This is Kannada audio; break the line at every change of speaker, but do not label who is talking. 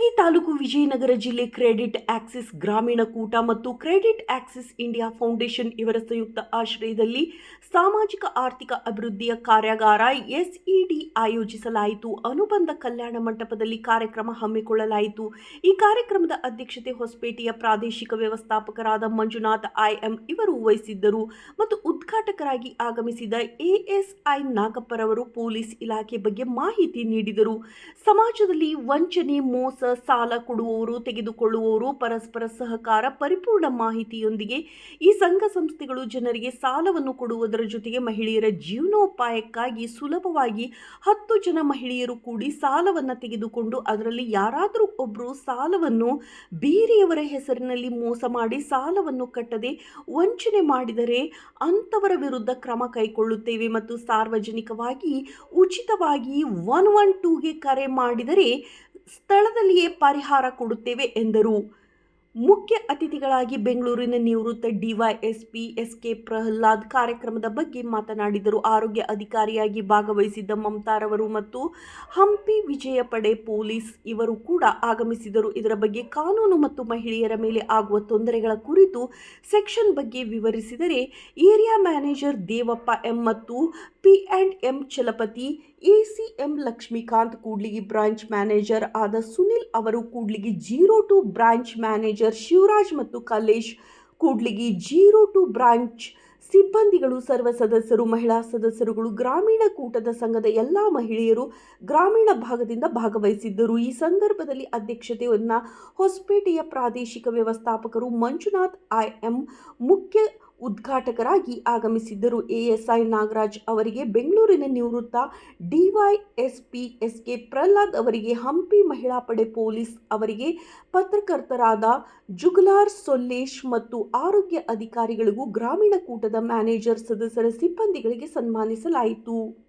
ಕೂಡ್ಲಿಗಿ ತಾಲೂಕು ವಿಜಯನಗರ ಜಿಲ್ಲೆ ಕ್ರೆಡಿಟ್ ಆಕ್ಸಿಸ್ ಗ್ರಾಮೀಣ ಕೂಟ ಮತ್ತು ಕ್ರೆಡಿಟ್ ಆಕ್ಸಿಸ್ ಇಂಡಿಯಾ ಫೌಂಡೇಶನ್ ಇವರ ಸಂಯುಕ್ತ ಆಶ್ರಯದಲ್ಲಿ ಸಾಮಾಜಿಕ ಆರ್ಥಿಕ ಅಭಿವೃದ್ಧಿಯ ಕಾರ್ಯಾಗಾರ ಎಸ್ಇಡಿ ಆಯೋಜಿಸಲಾಯಿತು. ಅನುಬಂಧ ಕಲ್ಯಾಣ ಮಂಟಪದಲ್ಲಿ ಕಾರ್ಯಕ್ರಮ ಹಮ್ಮಿಕೊಳ್ಳಲಾಯಿತು. ಈ ಕಾರ್ಯಕ್ರಮದ ಅಧ್ಯಕ್ಷತೆ ಹೊಸಪೇಟೆಯ ಪ್ರಾದೇಶಿಕ ವ್ಯವಸ್ಥಾಪಕರಾದ ಮಂಜುನಾಥ್ ಐಎಂ ಇವರು ವಹಿಸಿದ್ದರು ಮತ್ತು ಉದ್ಘಾಟಕರಾಗಿ ಆಗಮಿಸಿದ ಎಎಸ್ಐ ನಾಗಪ್ಪರವರು ಪೊಲೀಸ್ ಇಲಾಖೆ ಬಗ್ಗೆ ಮಾಹಿತಿ ನೀಡಿದರು. ಸಮಾಜದಲ್ಲಿ ವಂಚನೆ, ಮೋಸ, ಸಾಲ ಕೊಡುವವರು, ತೆಗೆದುಕೊಳ್ಳುವವರು, ಪರಸ್ಪರ ಸಹಕಾರ, ಪರಿಪೂರ್ಣ ಮಾಹಿತಿಯೊಂದಿಗೆ ಈ ಸಂಘ ಸಂಸ್ಥೆಗಳು ಜನರಿಗೆ ಸಾಲವನ್ನು ಕೊಡುವುದರ ಜೊತೆಗೆ ಮಹಿಳೆಯರ ಜೀವನೋಪಾಯಕ್ಕಾಗಿ ಸುಲಭವಾಗಿ 10 ಜನ ಮಹಿಳೆಯರು ಕೂಡಿ ಸಾಲವನ್ನು ತೆಗೆದುಕೊಂಡು ಅದರಲ್ಲಿ ಯಾರಾದರೂ ಒಬ್ಬರು ಸಾಲವನ್ನು ಬೇರೆಯವರ ಹೆಸರಿನಲ್ಲಿ ಮೋಸ ಮಾಡಿ ಸಾಲವನ್ನು ಕಟ್ಟದೆ ವಂಚನೆ ಮಾಡಿದರೆ ಅಂಥವರ ವಿರುದ್ಧ ಕ್ರಮ ಕೈಗೊಳ್ಳುತ್ತೇವೆ ಮತ್ತು ಸಾರ್ವಜನಿಕವಾಗಿ ಉಚಿತವಾಗಿ 112ಗೆ ಕರೆ ಮಾಡಿದರೆ ಸ್ಥಳದಲ್ಲಿಯೇ ಪರಿಹಾರ ಕೊಡುತ್ತೇವೆ ಎಂದರು. ಮುಖ್ಯ ಅತಿಥಿಗಳಾಗಿ ಬೆಂಗಳೂರಿನ ನಿವೃತ್ತ ಡಿವೈಎಸ್ಪಿ ಎಸ್ಕೆ ಪ್ರಹ್ಲಾದ್ ಕಾರ್ಯಕ್ರಮದ ಬಗ್ಗೆ ಮಾತನಾಡಿದರು. ಆರೋಗ್ಯ ಅಧಿಕಾರಿಯಾಗಿ ಭಾಗವಹಿಸಿದ್ದ ಮಮತಾರವರು ಮತ್ತು ಹಂಪಿ ವಿಜಯ ಪಡೆ ಪೊಲೀಸ್ ಇವರು ಕೂಡ ಆಗಮಿಸಿದರು. ಇದರ ಬಗ್ಗೆ ಕಾನೂನು ಮತ್ತು ಮಹಿಳೆಯರ ಮೇಲೆ ಆಗುವ ತೊಂದರೆಗಳ ಕುರಿತು ಸೆಕ್ಷನ್ ಬಗ್ಗೆ ವಿವರಿಸಿದರೆ ಏರಿಯಾ ಮ್ಯಾನೇಜರ್ ದೇವಪ್ಪ ಎಂ ಮತ್ತು P&M Chalapathi, ACM Lakshmikanth, Kudligi branch manager ಆದ ಸುನಿಲ್ ಅವರು, ಕೂಡ್ಲಿಗಿ 02 ಬ್ರಾಂಚ್ ಮ್ಯಾನೇಜರ್ ಶಿವರಾಜ್ ಮತ್ತು ಕಲ್ಲೇಶ್, ಕೂಡ್ಲಿಗಿ 02 ಬ್ರಾಂಚ್ ಸಿಬ್ಬಂದಿಗಳು, ಸರ್ವ ಸದಸ್ಯರು, ಮಹಿಳಾ ಸದಸ್ಯರುಗಳು, ಗ್ರಾಮೀಣ ಕೂಟದ ಸಂಘದ ಎಲ್ಲ ಮಹಿಳೆಯರು ಗ್ರಾಮೀಣ ಭಾಗದಿಂದ ಭಾಗವಹಿಸಿದ್ದರು. ಈ ಸಂದರ್ಭದಲ್ಲಿ ಅಧ್ಯಕ್ಷತೆಯನ್ನು ಹೊಸಪೇಟೆಯ ಪ್ರಾದೇಶಿಕ ವ್ಯವಸ್ಥಾಪಕರು ಮಂಜುನಾಥ್ ಐಎಂ ಮುಖ್ಯ ಉದ್ಘಾಟಕರಾಗಿ ಆಗಮಿಸಿದ್ದರು. ಎಎಸ್ಐ ನಾಗರಾಜ್ ಅವರಿಗೆ, ಬೆಂಗಳೂರಿನ ನಿವೃತ್ತ ಡಿವೈಎಸ್ಪಿ ಎಸ್ಕೆ ಪ್ರಹ್ಲಾದ್ ಅವರಿಗೆ, ಹಂಪಿ ಮಹಿಳಾ ಪಡೆ ಪೊಲೀಸ್ ಅವರಿಗೆ, ಪತ್ರಕರ್ತರಾದ ಜುಗಲಾರ್ ಸೊಲ್ಲೇಶ್ ಮತ್ತು ಆರೋಗ್ಯ ಅಧಿಕಾರಿಗಳಿಗೂ ಗ್ರಾಮೀಣ ಕೂಟದ ಮ್ಯಾನೇಜರ್, ಸದಸ್ಯರ ಸಿಬ್ಬಂದಿಗಳಿಗೆ ಸನ್ಮಾನಿಸಲಾಯಿತು.